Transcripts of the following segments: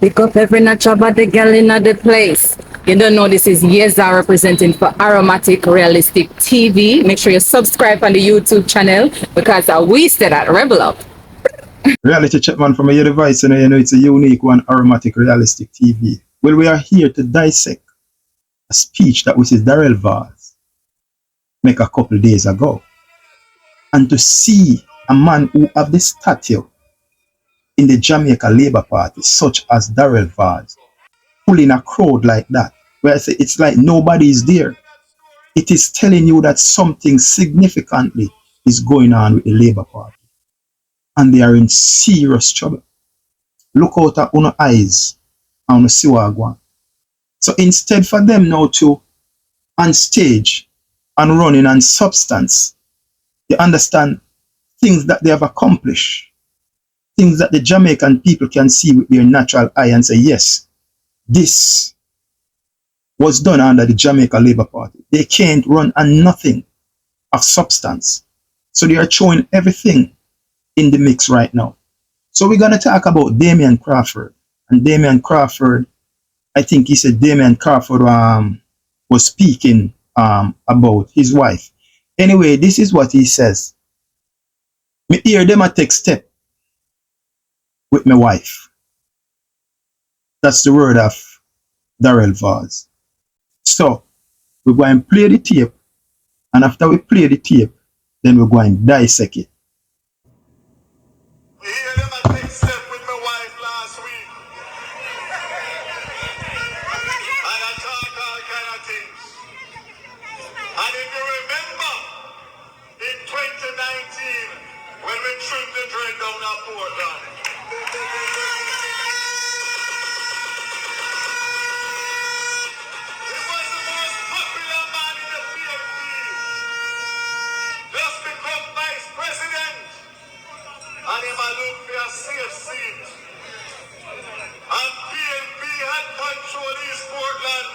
Pick up every natural body girl in the place. You don't know this is Yeza representing for Aromatic Realistic TV. Make sure you subscribe on the YouTube channel because we stay at Rebel Up. Reality check man from your device, and you know it's a unique one, Aromatic Realistic TV. Well, we are here to dissect a speech that Mrs. Darrell Vaz make a couple days ago. And to see a man who have the stature in the Jamaica Labour Party, such as Darrell Vaz, pulling a crowd like that, where I say it's like nobody is there. It is telling you that something significantly is going on with the Labour Party. And they are in serious trouble. Look out at your eyes and see what I want. So instead for them now to on stage and running on substance, you understand things that they have accomplished, things that the Jamaican people can see with their natural eye and say, yes, this was done under the Jamaica Labour Party. They can't run on nothing of substance. So they are showing everything in the mix right now. So we're going to talk about Damian Crawford. And Damian Crawford, I think he said Damian Crawford was speaking about his wife. Anyway, this is what he says. Me hear them a take step with my wife. That's the word of Darrell Vaz. So we're going to play the tape, and after we play the tape, then we're going to dissect it. We hear them a take step with my wife last week. And I talk all kind of things. And if you remember, in 2019, when we trimmed the dread down at Portland, he was the most popular man in the PNP. Just become vice president. And he might look for a safe seat. And PNP had control East Portland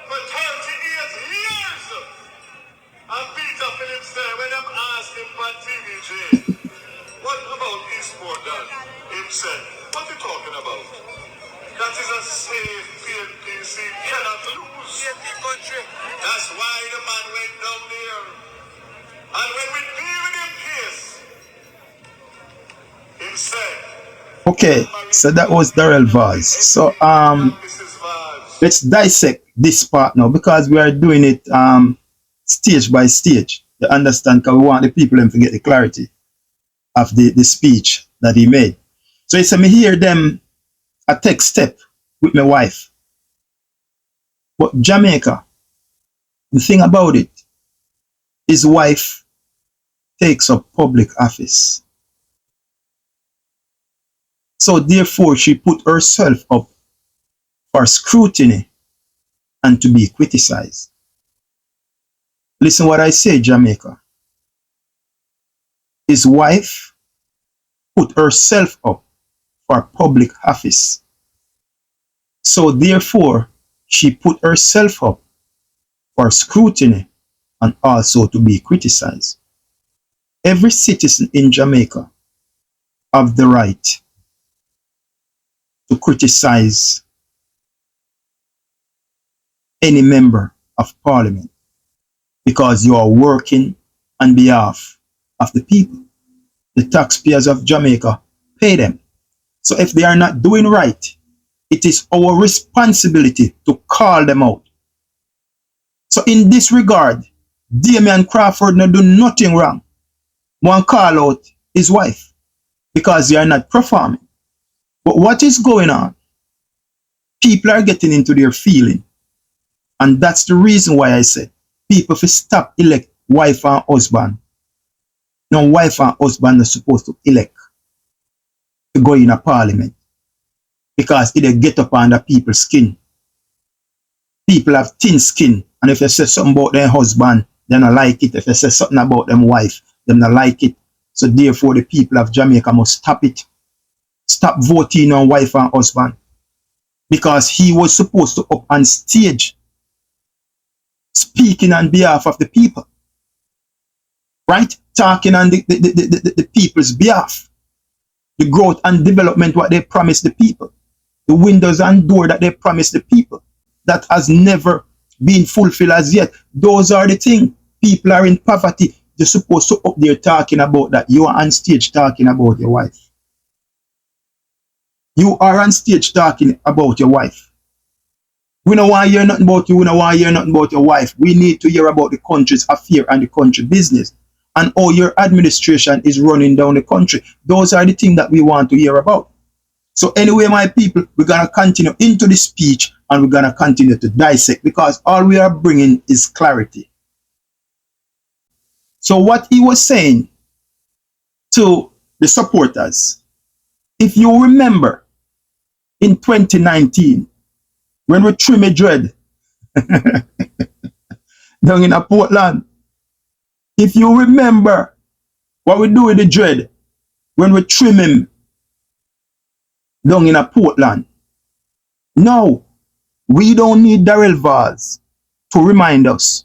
for 38 years. And Peter Phillips said, when I'm asked him on TVJ, what about East Portland? Him said, what are you talking about? That is a safe PNP seat, cannot lose. PNP country. That's why the man went down there. And when we deal with him case, him said, Okay, so that was Darrell Vaz. So let's dissect this part now, because we are doing it stage by stage. You understand? Because we want the people to get the clarity of the speech that he made. So he said, me hear them a take step with my wife. But Jamaica, the thing about it, his wife takes up public office. So therefore, she put herself up for scrutiny and to be criticized. Listen what I say, Jamaica. His wife put herself up for public office. So therefore, she put herself up for scrutiny and also to be criticized. Every citizen in Jamaica have the right to criticize any member of parliament because you are working on behalf of the people. The taxpayers of Jamaica pay them. So if they are not doing right, it is our responsibility to call them out. So in this regard, Damian Crawford not do nothing wrong. One call out his wife because they are not performing. But what is going on? People are getting into their feeling. And that's the reason why I said people should stop elect wife and husband. No, wife and husband are supposed to elect to go in a parliament. Because it get up under people's skin. People have thin skin. And if you say something about their husband, they don't like it. If you say something about them wife, they don't like it. So therefore the people of Jamaica must stop it. Stop voting on wife and husband. Because he was supposed to up on stage speaking on behalf of the people. Right? Talking on the people's behalf. The growth and development what they promised the people. the windows and door that they promised the people that has never been fulfilled as yet. Those are the things. People are in poverty. You're supposed to up there talking about that. You are on stage talking about your wife. You are on stage talking about your wife. We don't want to hear nothing about you. We don't want to hear nothing about your wife. We need to hear about the country's affair and the country business and how your administration is running down the country. Those are the things that we want to hear about. So anyway, my people, we're going to continue into the speech and we're going to continue to dissect because all we are bringing is clarity. So what he was saying to the supporters, if you remember in 2019, when we trim a dread down in a Portland, if you remember what we do with the dread when we trim him down in a Portland, no, we don't need Darrell Vaz to remind us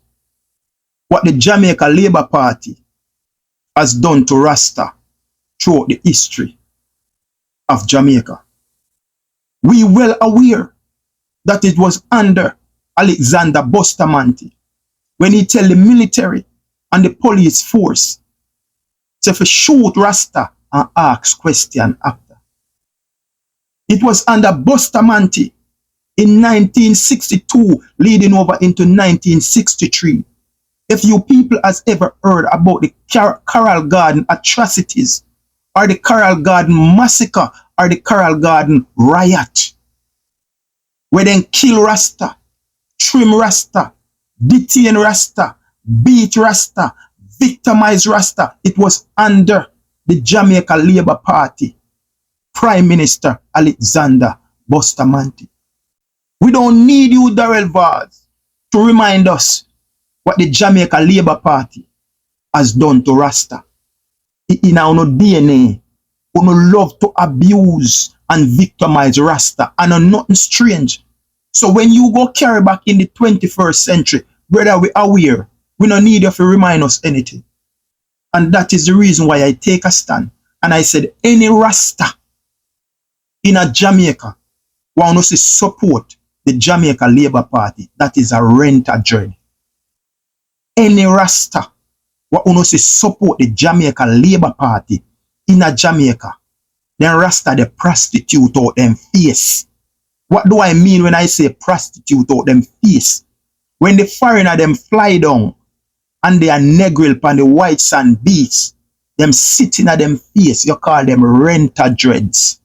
what the Jamaica Labour Party has done to Rasta throughout the history of Jamaica. We well aware that it was under Alexander Bustamante when he tell the military and the police force to shoot Rasta and ask question after. It was under Bustamante in 1962 leading over into 1963. If you people has ever heard about the Coral Garden atrocities or the Coral Garden massacre or the Coral Garden riot, where then kill Rasta, trim Rasta, detain Rasta, beat Rasta, victimize Rasta, it was under the Jamaica Labour Party, Prime Minister Alexander Bustamante. We don't need you, Darrell Vaz, to remind us what the Jamaica Labour Party has done to Rasta. In our DNA, we love to abuse and victimize Rasta, and nothing strange. So when you go carry back in the 21st century, brother, we are aware. We don't need you to remind us anything. And that is the reason why I take a stand. And I said, any Rasta in a Jamaica want us to support the Jamaica Labour Party, that is a renter dread. Any Rasta what want us to support the Jamaica Labour Party in a Jamaica, then Rasta the prostitute out them face. What do I mean when I say prostitute out them face? When the foreigner them fly down and they are negril upon the white sand beach, them sitting at them face, you call them renter dreads.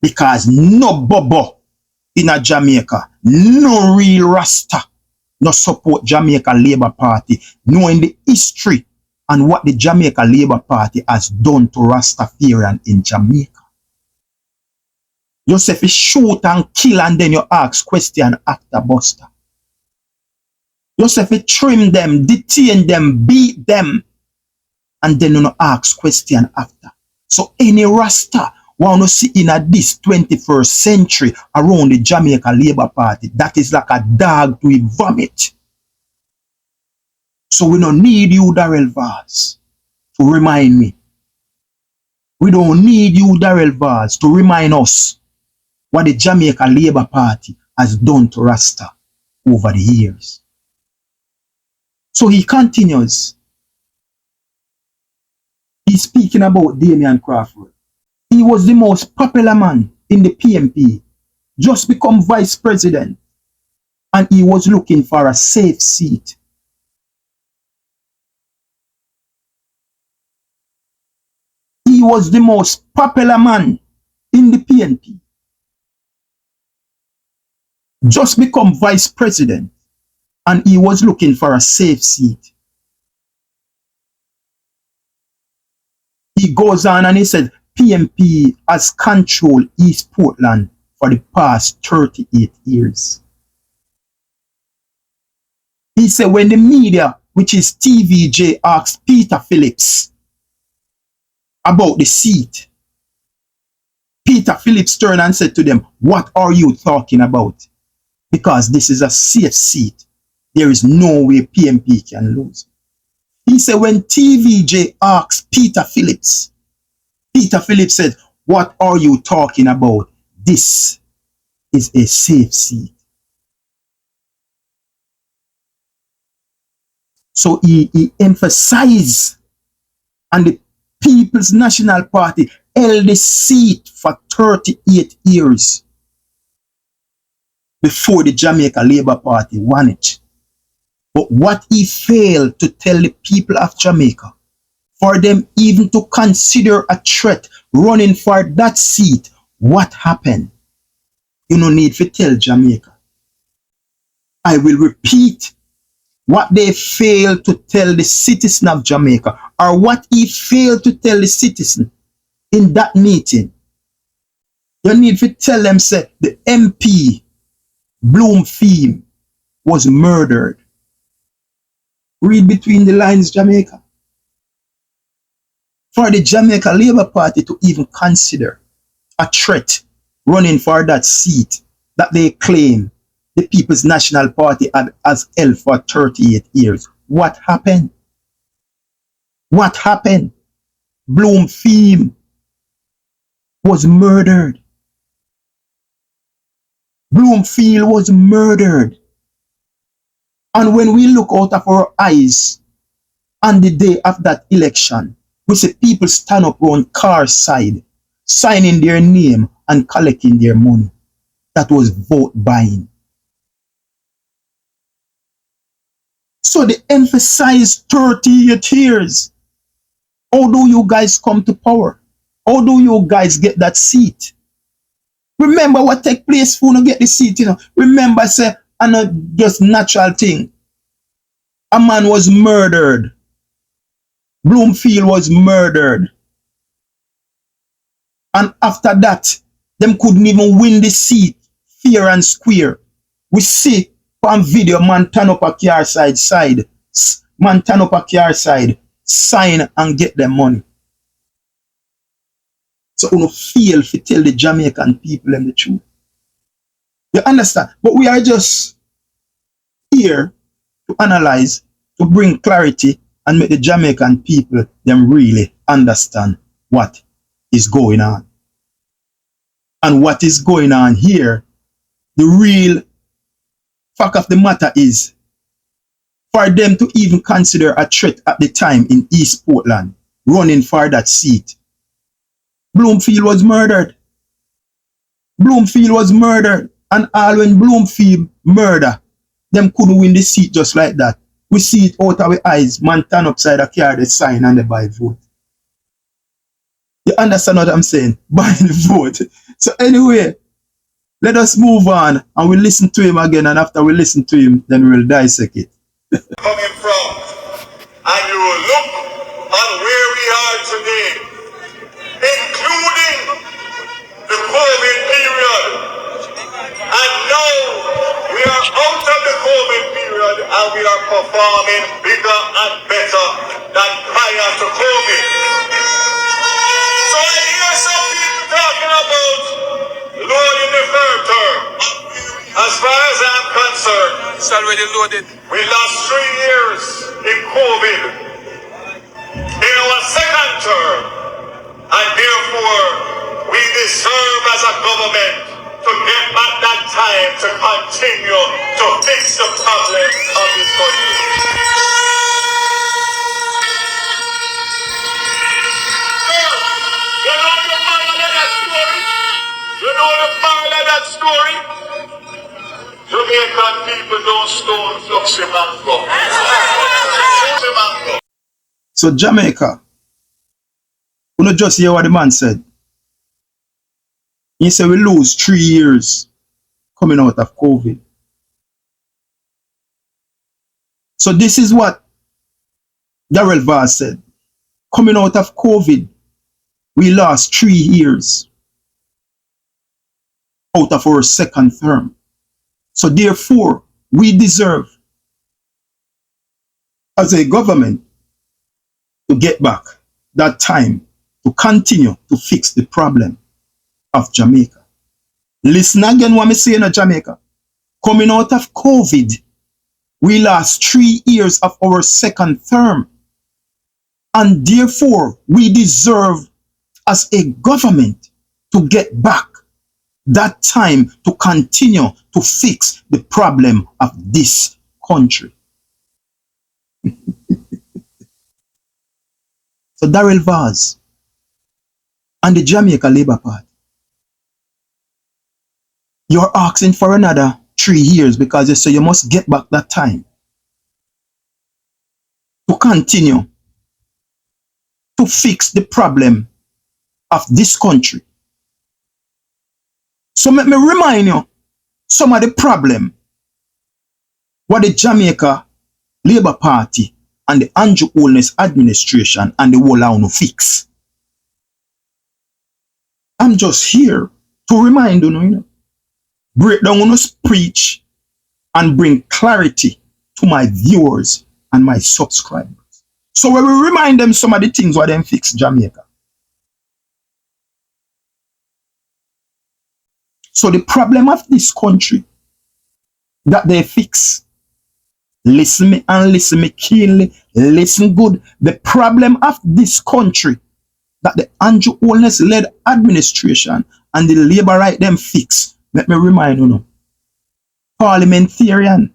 Because no bobo in a Jamaica, no real Rasta, no support Jamaica Labour Party, knowing the history and what the Jamaica Labour Party has done to Rastafarian in Jamaica. You say if you shoot and kill and then you ask question after Buster. You say if you trim them, detain them, beat them, and then you ask question after. So any Rasta want to see in this 21st century around the Jamaica Labour Party, that is like a dog to vomit. So we don't need you, Darrell Vaz, to remind me. We don't need you, Darrell Vaz, to remind us what the Jamaica Labour Party has done to Rasta over the years. So he continues. He's speaking about Damian Crawford. He was the most popular man in the PMP, just become vice president, and he was looking for a safe seat. He was the most popular man in the PNP, just become vice president, and he was looking for a safe seat. He goes on and he said, PMP has controlled East Portland for the past 38 years. He said when the media, which is TVJ, asked Peter Phillips about the seat, Peter Phillips turned and said to them, what are you talking about? Because this is a safe seat. There is no way PMP can lose. He said when TVJ asked Peter Phillips said, what are you talking about? this is a safe seat. So he emphasized, and the People's National Party held the seat for 38 years before the Jamaica Labour Party won it. But what he failed to tell the people of Jamaica, for them even to consider a threat running for that seat, what happened? You no need to tell Jamaica. I will repeat what they failed to tell the citizen of Jamaica, or what he failed to tell the citizen in that meeting. You need to tell them, say, the MP, Bloomfield, was murdered. Read between the lines, Jamaica. For the Jamaica Labour Party to even consider a threat running for that seat that they claim the People's National Party has held for 38 years. What happened? What happened? Bloomfield was murdered. Bloomfield was murdered. And when we look out of our eyes on the day of that election, we see people stand up on car side, signing their name and collecting their money. That was vote buying. So they emphasize 38 years. How do you guys come to power? How do you guys get that seat? Remember what take place for you get the seat, you know. Remember, say, and not just natural thing. A man was murdered. Bloomfield was murdered. And after that, them couldn't even win the seat fair and square. We see on video, man turn up a car side, man turn up a car side, sign and get them money. So we don't feel to tell the Jamaican people them the truth. You understand? But we are just here to analyze, to bring clarity and make the Jamaican people them really understand what is going on. And what is going on here, the real fact of the matter is, for them to even consider a threat at the time in East Portland, running for that seat, Bloomfield was murdered. Bloomfield was murdered. And all when Bloomfield murder, them couldn't win the seat just like that. We see it out of our eyes. Man turn upside a car, they sign and they buy vote. You understand what I'm saying? Buying the vote. So anyway, let us move on and we'll listen to him again. And after we listen to him, then we'll dissect it. Coming from, and you will look on where we are today, including the COVID period. And now we are out of the COVID period and we are performing bigger and better than prior to COVID. So I hear some people talking about loading the third term. As far as I'm concerned, it's already loaded. We lost 3 years in COVID in our second term. And therefore, we deserve as a government to get back that time to continue to fix the problems of this country. You know the moral of that story? You know the moral of that story? Jamaican people don't stone Fluxy Mango. So Jamaica, you know just hear what the man said. He said we lose 3 years coming out of COVID. So this is what Darrell Vaz said. Coming out of COVID, we lost 3 years out of our second term. So therefore, we deserve, as a government, to get back that time to continue to fix the problem of Jamaica. Listen again what I'm saying of Jamaica. Coming out of COVID, we lost 3 years of our second term. And therefore, we deserve, as a government, to get back that time to continue to fix the problem of this country. So Darrell Vaz and the Jamaica Labour Party, you're asking for another 3 years because you say you must get back that time to continue to fix the problem of this country. So let me remind you some of the problem what the Jamaica Labour Party and the Andrew Holness administration and the whole of fix. I'm just here to remind you, break down on preach and bring clarity to my viewers and my subscribers. So we will remind them some of the things what them fix Jamaica. So the problem of this country that they fix, listen me and listen me keenly, listen good. The problem of this country that the Andrew Holness led administration and the Labour right them fix. Let me remind you, parliamentarian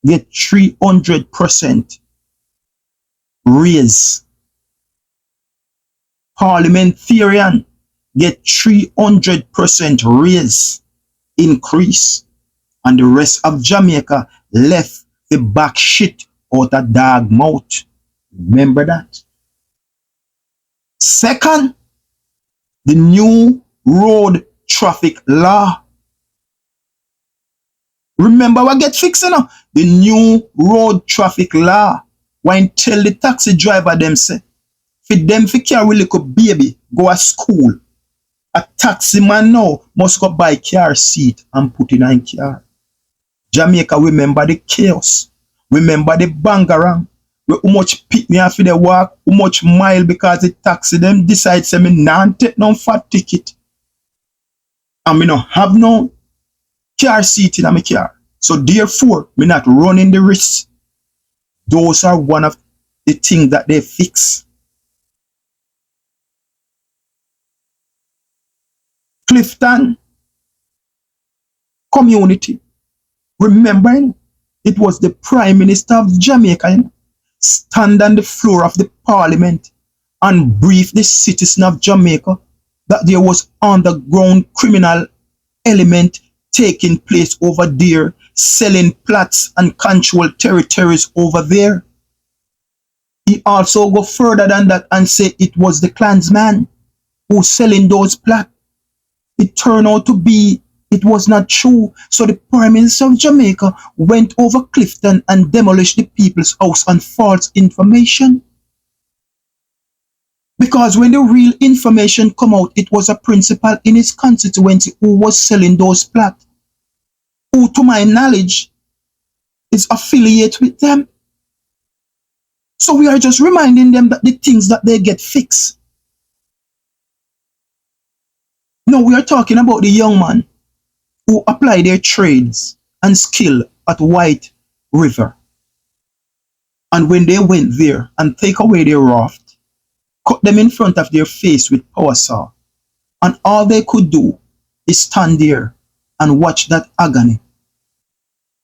get 300% raise. Parliamentarian get 300% raise increase, and the rest of Jamaica left the back shit out of dog mouth. Remember that. Second, the new road traffic law. Remember what get fixed now? The new road traffic law. When tell the taxi driver them say, for them to carry little baby go to school, a taxi man now must go buy car seat and put in a car. Jamaica, remember the chaos. Remember the bangarang. How much pick me after they walk, how much mile because the taxi them decide say me not take no fat ticket. And me no have no car seat in my car. So therefore, me not running the risk. Those are one of the things that they fix. Clifton community. Remember, it was the Prime Minister of Jamaica stand on the floor of the Parliament and brief the citizen of Jamaica that there was underground criminal element taking place over there, selling plots and controlled territories over there. He also go further than that and say it was the Klansman who selling those plots. It turned out to be it was not true. So the Prime Minister of Jamaica went over Clifton and demolished the people's house on false information. Because when the real information come out, it was a principal in his constituency who was selling those plots, who to my knowledge is affiliated with them. So we are just reminding them that the things that they get fixed. No, we are talking about the young man who apply their trades and skill at White River. And when they went there and take away their raft, cut them in front of their face with power saw, and all they could do is stand there and watch that agony,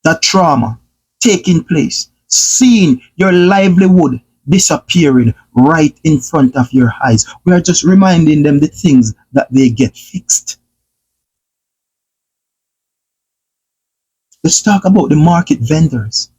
that trauma taking place, seeing your livelihood disappearing right in front of your eyes. We are just reminding them the things that they get fixed. Let's talk about the market vendors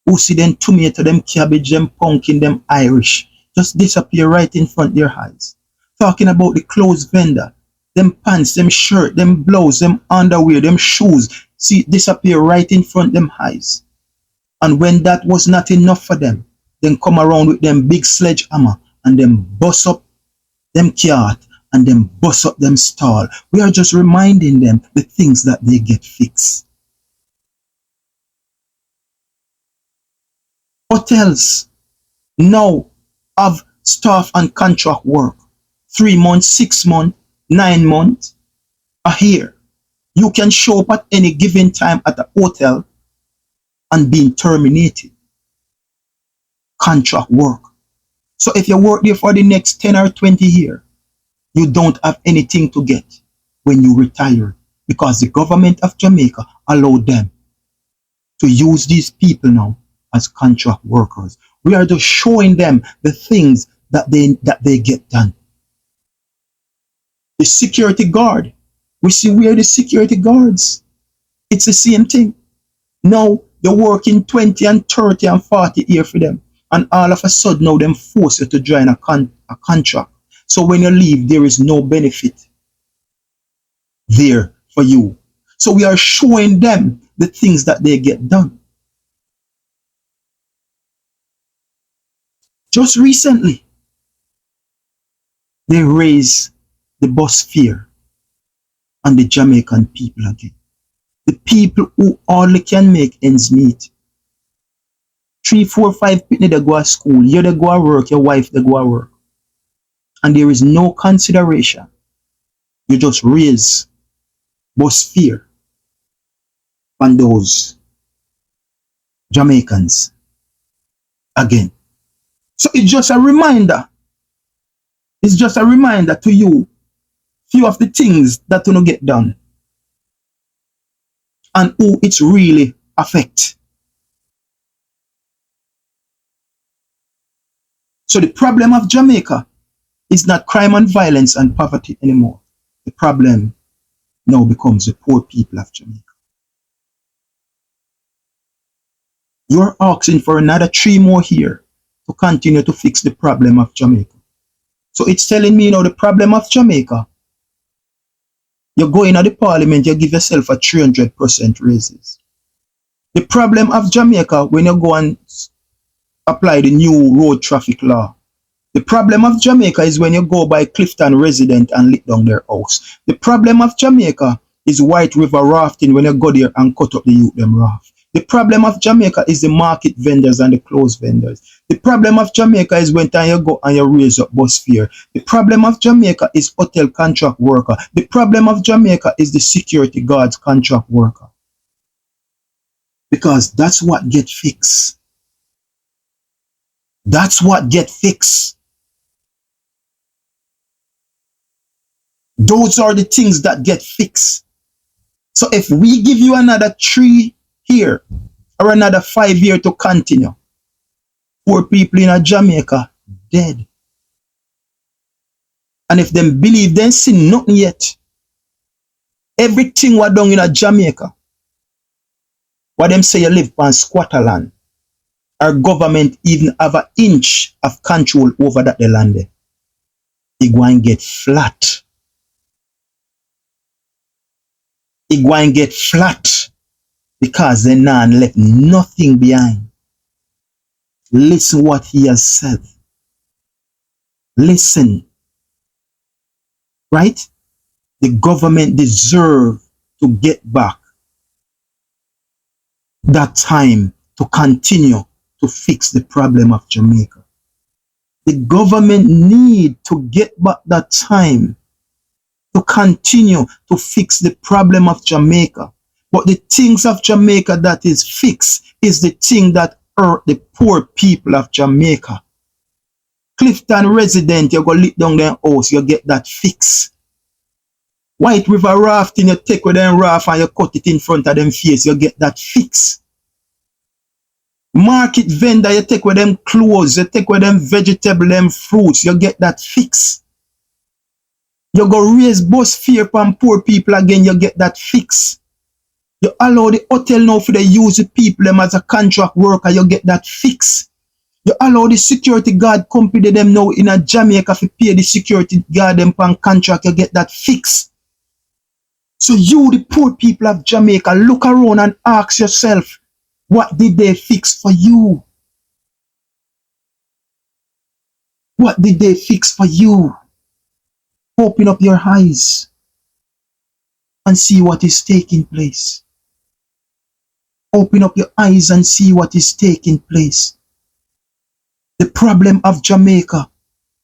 who see them tomato, them cabbage, them pumpkin, them Irish just disappear right in front of their eyes. Talking about the clothes vendor, them pants, them shirt, them blouse, them underwear, them shoes, see disappear right in front of them eyes. And when that was not enough for them, then come around with them big sledgehammer and them bust up them cart and them bust up them stall. We are just reminding them the things that they get fixed. Hotels now have staff and contract work. 3 months, 6 months, 9 months, a year. You can show up at any given time at a hotel and being terminated. Contract work. So if you work there for the next 10 or 20 years, you don't have anything to get. when you retire, because the government of Jamaica allowed them to use these people now as contract workers. We are just showing them the things that they get done. The security guard, we see where the security guards. It's the same thing. Now they're working 20 and 30 and 40 years for them. And all of a sudden now them force you to join a contract. So when you leave, there is no benefit there for you. So we are showing them the things that they get done. Just recently, they raised the bus fare on the Jamaican people again. The people who only can make ends meet. 3, 4, 5 people they go to school, you they go to work, your wife they go to work. And there is no consideration. You just raise bus fare on those Jamaicans again. So it's just a reminder. It's just a reminder to you, few of the things that will not get done and who it's really affect. So the problem of Jamaica is not crime and violence and poverty anymore. The problem now becomes the poor people of Jamaica. You're asking for another 3 more here to continue to fix the problem of Jamaica. So it's telling me, the problem of Jamaica, you go in at the parliament, you give yourself a 300% raises. The problem of Jamaica, when you go and apply the new road traffic law, the problem of Jamaica is when you go by Clifton resident and lit down their house. The problem of Jamaica is White River rafting when you go there and cut up the youth them raft. The problem of Jamaica is the market vendors and the clothes vendors. The problem of Jamaica is when time you go and you raise up bus fare. The problem of Jamaica is hotel contract worker. The problem of Jamaica is the security guards contract worker. Because that's what get fixed. That's what get fixed. Those are the things that get fixed. So if we give you another 3 here or another 5 years to continue, poor people in Jamaica dead. And if them believe they see nothing yet, everything what done in Jamaica, what them say you live on squatter land, our government even have an inch of control over that the land there, it going get flat. It going get flat because the man left nothing behind. Listen what he has said. Listen. Right? The government deserve to get back that time to continue to fix the problem of Jamaica. The government need to get back that time to continue to fix the problem of Jamaica. But the things of Jamaica that is fixed is the thing that hurt the poor people of Jamaica. Clifton resident, you go lit down their house, you get that fix. White River rafting, you take with them raft and you cut it in front of them face, you get that fix. Market vendor, you take with them clothes, you take with them vegetable, them fruits, you get that fix. You go raise bus fare from poor people again, you get that fix. You allow the hotel now for they use the people them as a contract worker, you get that fix. You allow the security guard company them now in Jamaica to pay the security guard them on contract, you get that fix. So you, the poor people of Jamaica, look around and ask yourself, what did they fix for you? What did they fix for you? Open up your eyes and see what is taking place. Open up your eyes and see what is taking place. The problem of Jamaica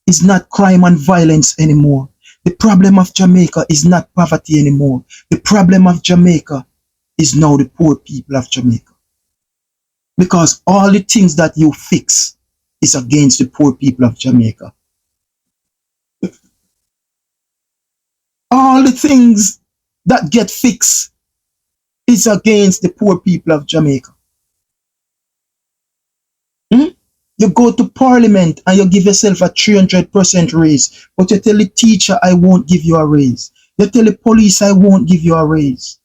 is not crime and violence anymore. The problem of Jamaica is not poverty anymore. The problem of Jamaica is now the poor people of Jamaica. Because all the things that you fix is against the poor people of Jamaica. All the things that get fixed is against the poor people of Jamaica. Hmm? You go to parliament and you give yourself a 300% raise, but you tell the teacher, I won't give you a raise. You tell the police, I won't give you a raise.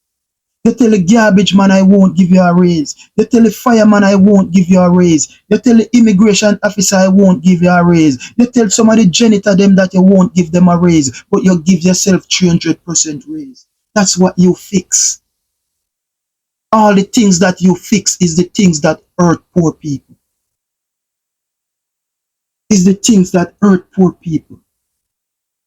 You tell the garbage man, I won't give you a raise. You tell the fireman, I won't give you a raise. You tell the immigration officer, I won't give you a raise. You tell some of the janitor them that you won't give them a raise, but you give yourself 300% raise. That's what you fix. All the things that you fix is the things that hurt poor people. Is the things that hurt poor people.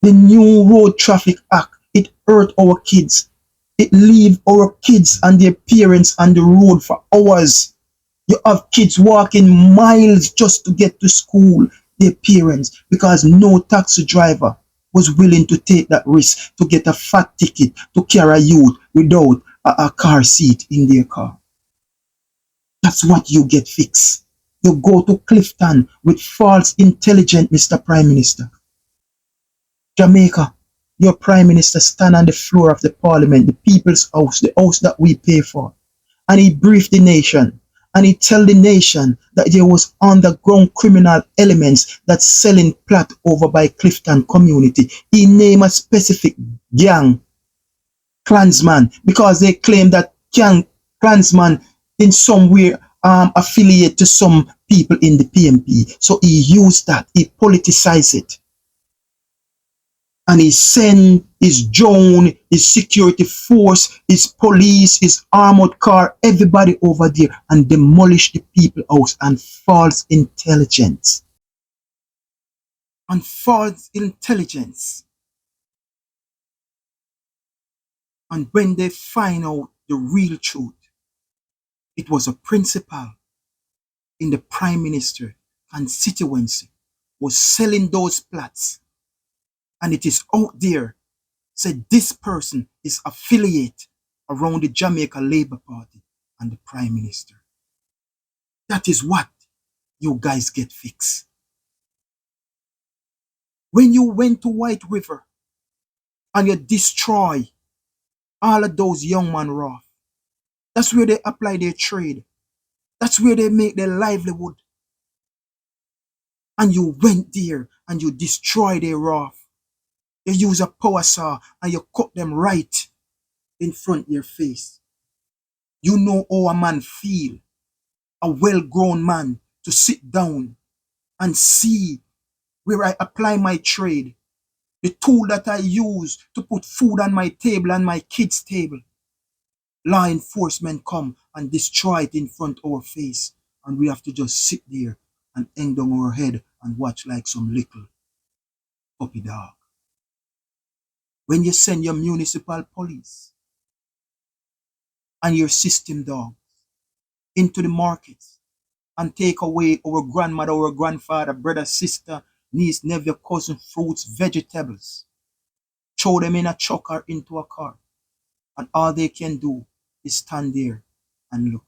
The new road traffic act, it hurt our kids. It leave our kids and their parents on the road for hours. You have kids walking miles just to get to school, their parents, because no taxi driver was willing to take that risk to get a fat ticket to carry a youth without a car seat in their car. That's what you get fixed. You go to Clifton with false intelligence, Mr. Prime Minister. Jamaica, your Prime Minister stand on the floor of the Parliament, the People's House, the house that we pay for. And he briefed the nation. And he tell the nation that there was underground criminal elements that selling plot over by Clifton community. He named a specific gang, Klansman, because they claim that gang, Klansman in some way affiliate to some people in the PMP. So he used that, he politicized it. And he sent his drone, his security force, his police, his armored car, everybody over there and demolish the people house and false intelligence. And false intelligence. And when they find out the real truth, it was a principal in the Prime Minister constituency was selling those plots. And it is out there said this person is affiliate around the Jamaica Labour Party and the Prime Minister. That is what you guys get fixed. When you went to White River and you destroy all of those young men raw, that's where they apply their trade. That's where they make their livelihood. And you went there and you destroy their raw. You use a power saw and you cut them right in front of your face. You know how a man feel, a well-grown man, to sit down and see where I apply my trade, the tool that I use to put food on my table and my kids' table. Law enforcement come and destroy it in front of our face, and we have to just sit there and hang down our head and watch like some little puppy dog. When you send your municipal police and your system dog into the markets and take away our grandmother, our grandfather, brother, sister, niece, nephew, cousin, fruits, vegetables, throw them in a truck or into a car, and all they can do is stand there and look.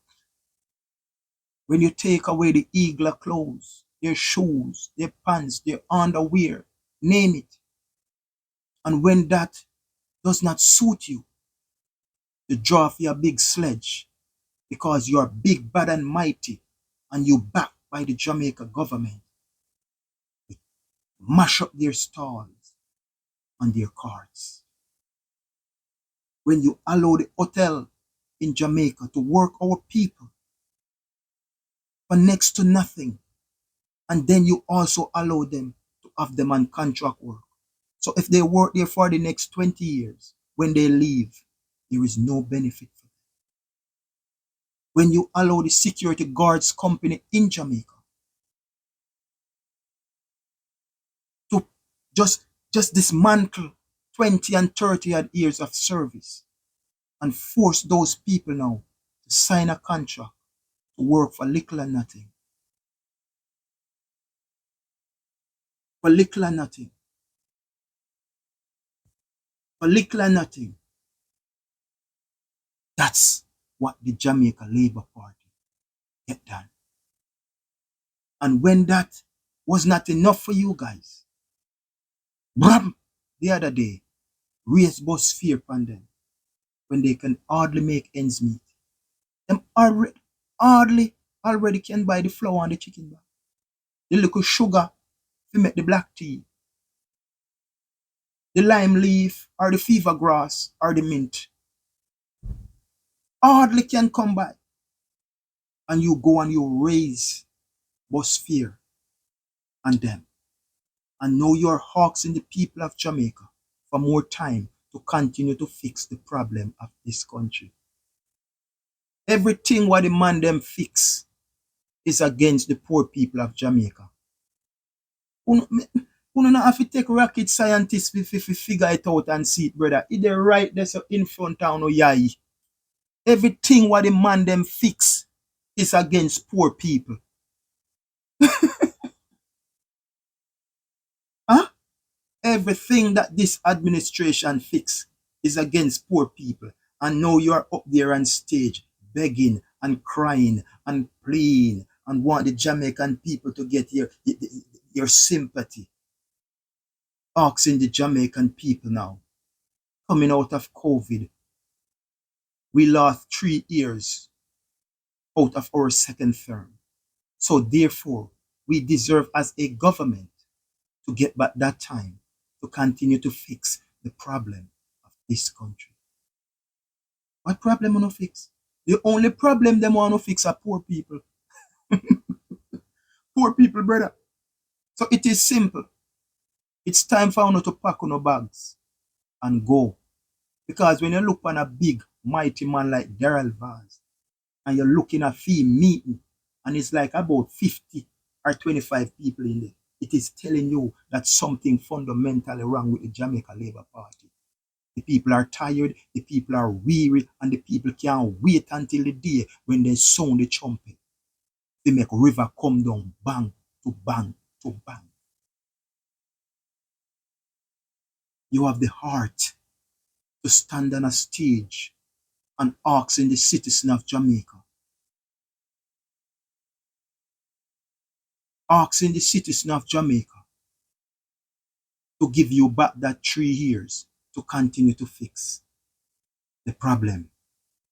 When you take away the eagle clothes, their shoes, their pants, their underwear, name it, and when that does not suit you, you draw for your big sledge because you are big, bad, and mighty, and you backed by the Jamaica government. Mash up their stalls and their carts. When you allow the hotel in Jamaica to work our people for next to nothing, and then you also allow them to have them on contract work. So if they work there for the next 20 years, when they leave, there is no benefit for them. When you allow the security guards company in Jamaica to just dismantle 20 and 30 odd years of service and force those people now to sign a contract to work for little and nothing. For little and nothing. For little and nothing. That's what the Jamaica Labour Party get done. And when that was not enough for you guys, bram, the other day, raise bus fare upon them when they can hardly make ends meet. Them already can buy the flour and the chicken back. The little sugar to make the black tea, the lime leaf or the fever grass or the mint. Hardly can come by. And you go and you raise bus fare on them. And now you're asking the people of Jamaica for more time to continue to fix the problem of this country. Everything what the man them fix is against the poor people of Jamaica. You don't have to take rocket scientists to figure it out and see it, brother. It's the right there so in front of no yai. Everything what the man them fix is against poor people. Huh? Everything that this administration fix is against poor people. And now you are up there on stage begging and crying and pleading and want the Jamaican people to get your sympathy. Asking the Jamaican people now, coming out of COVID, we lost 3 years out of our second term. So therefore, we deserve as a government to get back that time to continue to fix the problem of this country. What problem want to fix? The only problem they want to fix are poor people. Poor people, brother. So it is simple. It's time for you to pack on your bags and go. Because when you look on a big, mighty man like Daryl Vaz, and you're looking at fee meeting, and it's like about 50 or 25 people in there, it is telling you that something fundamentally wrong with the Jamaica Labour Party. The people are tired, the people are weary, and the people can't wait until the day when they sound the trumpet. They make river come down, bang to bang to bang. You have the heart to stand on a stage and ask in the citizen of Jamaica. Asking the citizen of Jamaica to give you back that 3 years to continue to fix the problem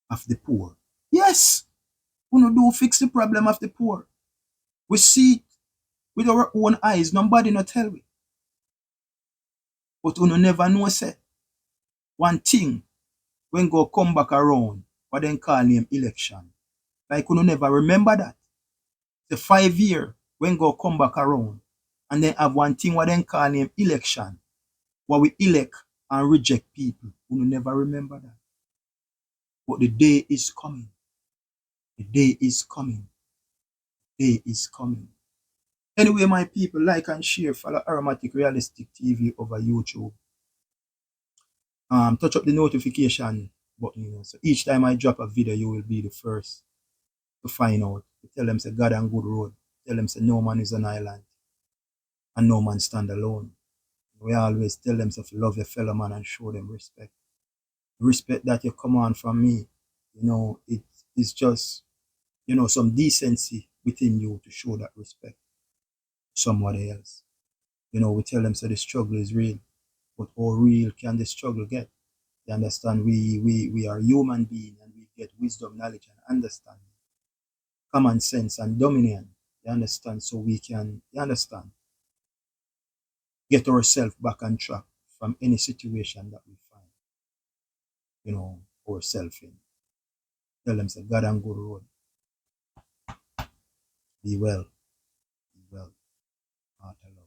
of the poor. Yes, we do fix the problem of the poor. We see it with our own eyes. Nobody not tell we. But we never know say one thing when go come back around what then call name election. Like we never remember that. The 5 year when go come back around and then have one thing what then call name election. What we elect and reject people. We never remember that. But the day is coming. The day is coming. The day is coming. Anyway, my people, like and share, follow Aromatic Realistic TV over YouTube. Touch up the notification button, so each time I drop a video, you will be the first to find out. Tell them say God and good road. Tell them say no man is an island and no man stand alone. We always tell them say love your fellow man and show them respect. Respect that you command from me, it is just, some decency within you to show that respect to somebody else. We tell them say the struggle is real, but how real can the struggle get? You understand? We are human beings and we get wisdom, knowledge, and understanding, common sense and dominion. You understand? So we can, you understand, get ourselves back on track from any situation that we find, ourselves in. Tell them say God and good road. Be well. Be well. Heart alone.